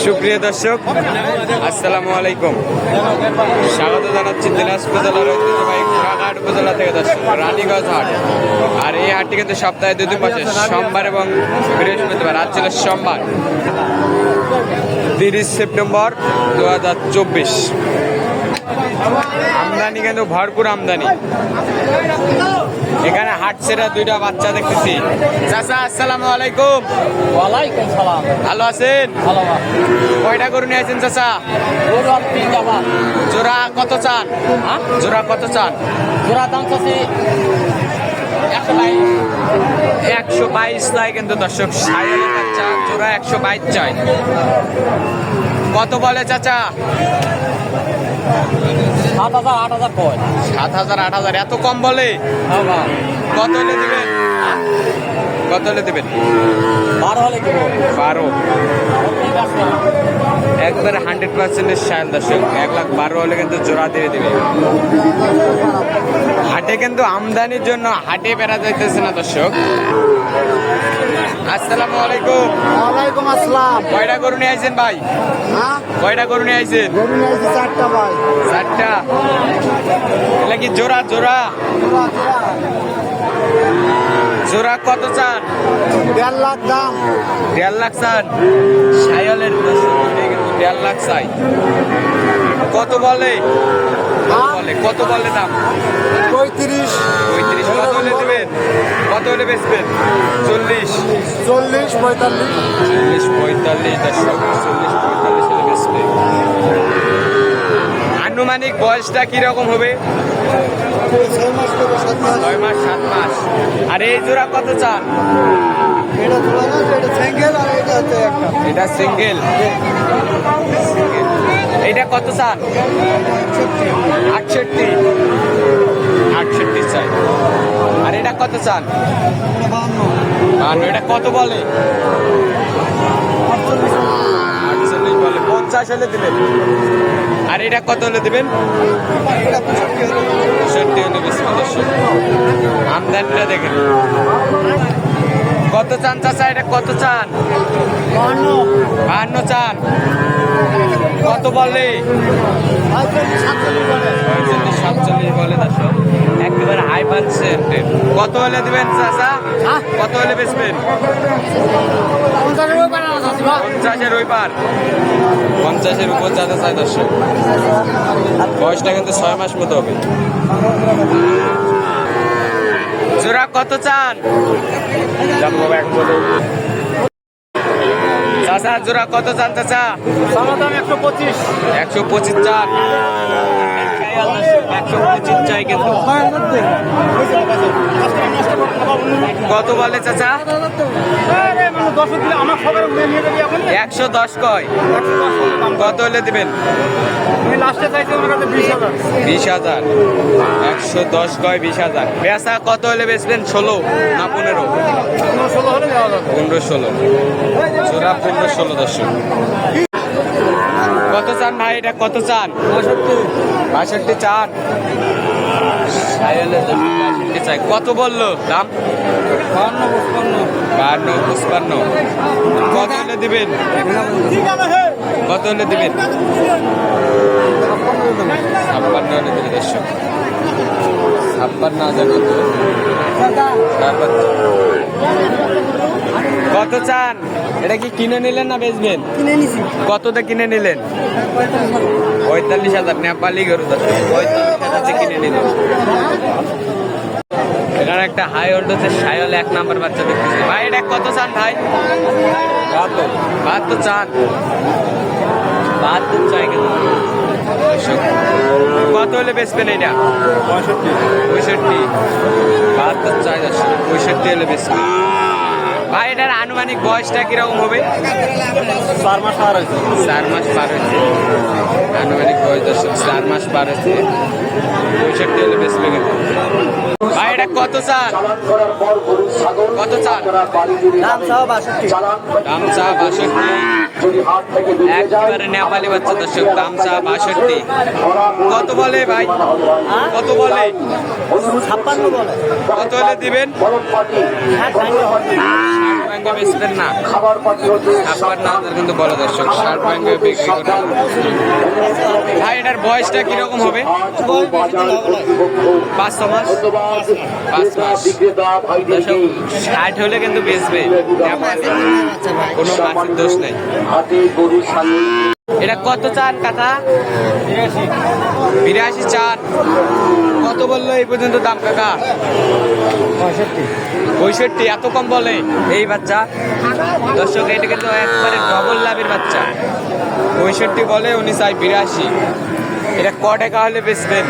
সুপ্রিয় দর্শক, আসসালামু আলাইকুম। স্বাগত জানাচ্ছি দিনাজপুর জেলার ঐতিহ্যবাহী ঘোড়াঘাট উপজেলা থেকে দর্শক রানীগঞ্জ হাট। আর এই হাটটি কিন্তু সপ্তাহে দুদিন বসে, সোমবার এবং বৃহস্পতিবার। আজ ছিল সোমবার 30 সেপ্টেম্বর 2024। আমদানি কিন্তু ভরপুর আমদানি। এখানে হাট ছেড়া দুইটা বাচ্চা দেখতেছি। চাচা আসসালামু আলাইকুম। ওয়ালাইকুম সালাম। ভালো আছেন? ভালো। কয়টা গরু নিয়ে আছেন চাচা? জোড়া কত চান? জোড়া কত চান? জোড়া দাম চাচ্ছি 122 চাই কিন্তু দর্শক। সাইলের বাচ্চা জোড়া 122 চাই। কত বলে চাচা? 7,000 8,000 কয়। 7,000 8,000 এত কম বলে? কত হলে দিবেন? কত হলে দিবেন? 12 হলে দেব। 12 একবারে 100% সাইল দর্শক। 1,12,000 হলে কিন্তু জোড়া দিয়ে দিবে। হাটে কিন্তু আমদানির জন্য হাটে বেড়া যাইতেছে না দর্শক। আসসালামু আলাইকুম। ওয়ালাইকুম আসসালাম। কয়টা গরু নিয়ে আইছেন ভাই? হ্যাঁ, কয়টা গরু নিয়ে আইছেন? গরু নিয়ে আসছি 4টা ভাই। 4টা। এটা কি জোড়া? জোড়া জোড়া কত চান? 1.5 লাখ দাম। 1.5 লাখ চান? সাইলের দর্শক কিন্তু 1.5 লাখ চাই। কত বলে? কত বলে দাম? 35 35। কত হলে দেবেন? কত হলে বেচবেন? 40 40 45 40 45 দর্শক। 40 45 হলে বেচবে। আনুমানিক বয়সটা কিরকম হবে? 6 মাস করে 7 মাস। 6 মাস 7 মাস। আর এই জোড়া কত চান? এটা জোড়া না, এটা সিঙ্গেল আর এটা হচ্ছে একটা। এটা সিঙ্গেল। এটা কত চান? 68 68 চাই। আর এটা কত চান? 52। এটা কত বলে? 48 বলে। 50 হলে দিবেন। আর এটা কত হলে দিবেন? 65 হলে বেশি দর্শক। আমদানিটা দেখেন কত চান চাচা? এটা কত চান? 52 চান। কত বলে? 47 বলে দর্শক। একেবারে হাই পাচ্ছেন। কত হলে দিবেন চাচা? কত হলে বেচবেন? 50-এর ওই পার। 50-এর উপর যাতে চাই দর্শক। বয়সটা কিন্তু 6 মাস মতো হবে। জোড়া কত চান? চাচা জোড়া কত চান চাচা? 125 125 চান। 125 চাই কিন্তু। কত বলে চাচা? 110 কয়। কত হলে দিবেন? 20,000। 110 কয় 20,000। বেচা কত হলে বেচবেন? 16 না 15? 15-16 জোড়া। 15-16 দর্শক। কত চান ভাই? এটা কত চান? 62 চান। 62 চাই। কত বললো দাম? 52 55। কত হলে দিবেন? কত হলে দিবেন? 56 হলে দিবে দর্শক। 56,000 কত চান? এটা কি কিনে নিলেন না বেচবেন? কিনে নিছি। কততে কিনে নিলেন? 45,000 নেপালি গরু দর্শক। 45,000 কিনে নিলেন। এখানে একটা হাই ওল্ডতে সায়ল 1 নাম্বার বাচ্চা দেখতেছি ভাই। এটা কত চান ভাই? 72 চান। 72 চাই কিন্তু দর্শক। কত হলে বেচবেন এটা? 65। 72 চাই দর্শক। 65 হলে বেচবেন ভাই। এটার আনুমানিক বয়সটা কিরকম হবে? 4 মাস পার হয়েছে। 4 মাস পার হয়েছে। আনুমানিক বয়স দর্শক 4 মাস পার হয়েছে। 65 হলে বেচবে কিন্তু ভাই। এটা কত চান? কত চান? দাম সব 62। দাম চা 62। একবারে নেপালি বাচ্চা দর্শক। দাম চা 62। কত বলে ভাই? কত বলে? 56 বলে। কত হলে দিবেন? 60 ব্যাংকে বেচবেন না আপনার না কিন্তু বলো দর্শক ষাট ব্যাংকে বিক্রি করবেন ভাই এটার বয়সটা কিরকম হবে 5 মাস 5 মাস দর্শক 60 হলে কিন্তু বেচবে কোনো মাছের দোষ নেই এটা কত চান কাকা 82 চান কত বললো এই পর্যন্ত দাম কাকা 65 এত কম বলে এই বাচ্চা দর্শক এটা কিন্তু একবারে ডবল লাভের বাচ্চা 65 বলে উনি চাই 82 এটা ক টাকা হলে বেচবেন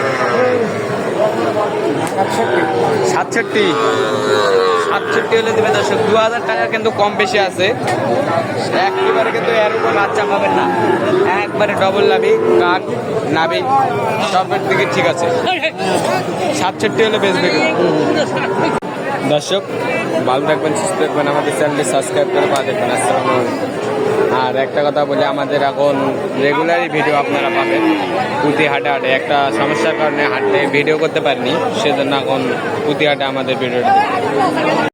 67 হলে দেবে দর্শক 2000 টাকা কিন্তু কম বেশি আছে একেবারে কিন্তু এর উপর বাচ্চা পাবেন না একবারে ডবল লাভি কান নাবি সবের দিকে ঠিক আছে 67 হলে বেচবে দর্শক ভালো থাকবেন সুস্থ থাকবেন আমাদের চ্যানেলটি সাবস্ক্রাইব করে পা দেখবেন আসসালামু আলাইকুম আর একটা কথা বলি আমাদের এখন রেগুলারই ভিডিও আপনারা পাবেন প্রতি হাটে হাটে একটা সমস্যার কারণে হাটে ভিডিও করতে পারিনি সেজন্য এখন প্রতি হাটে আমাদের ভিডিওটা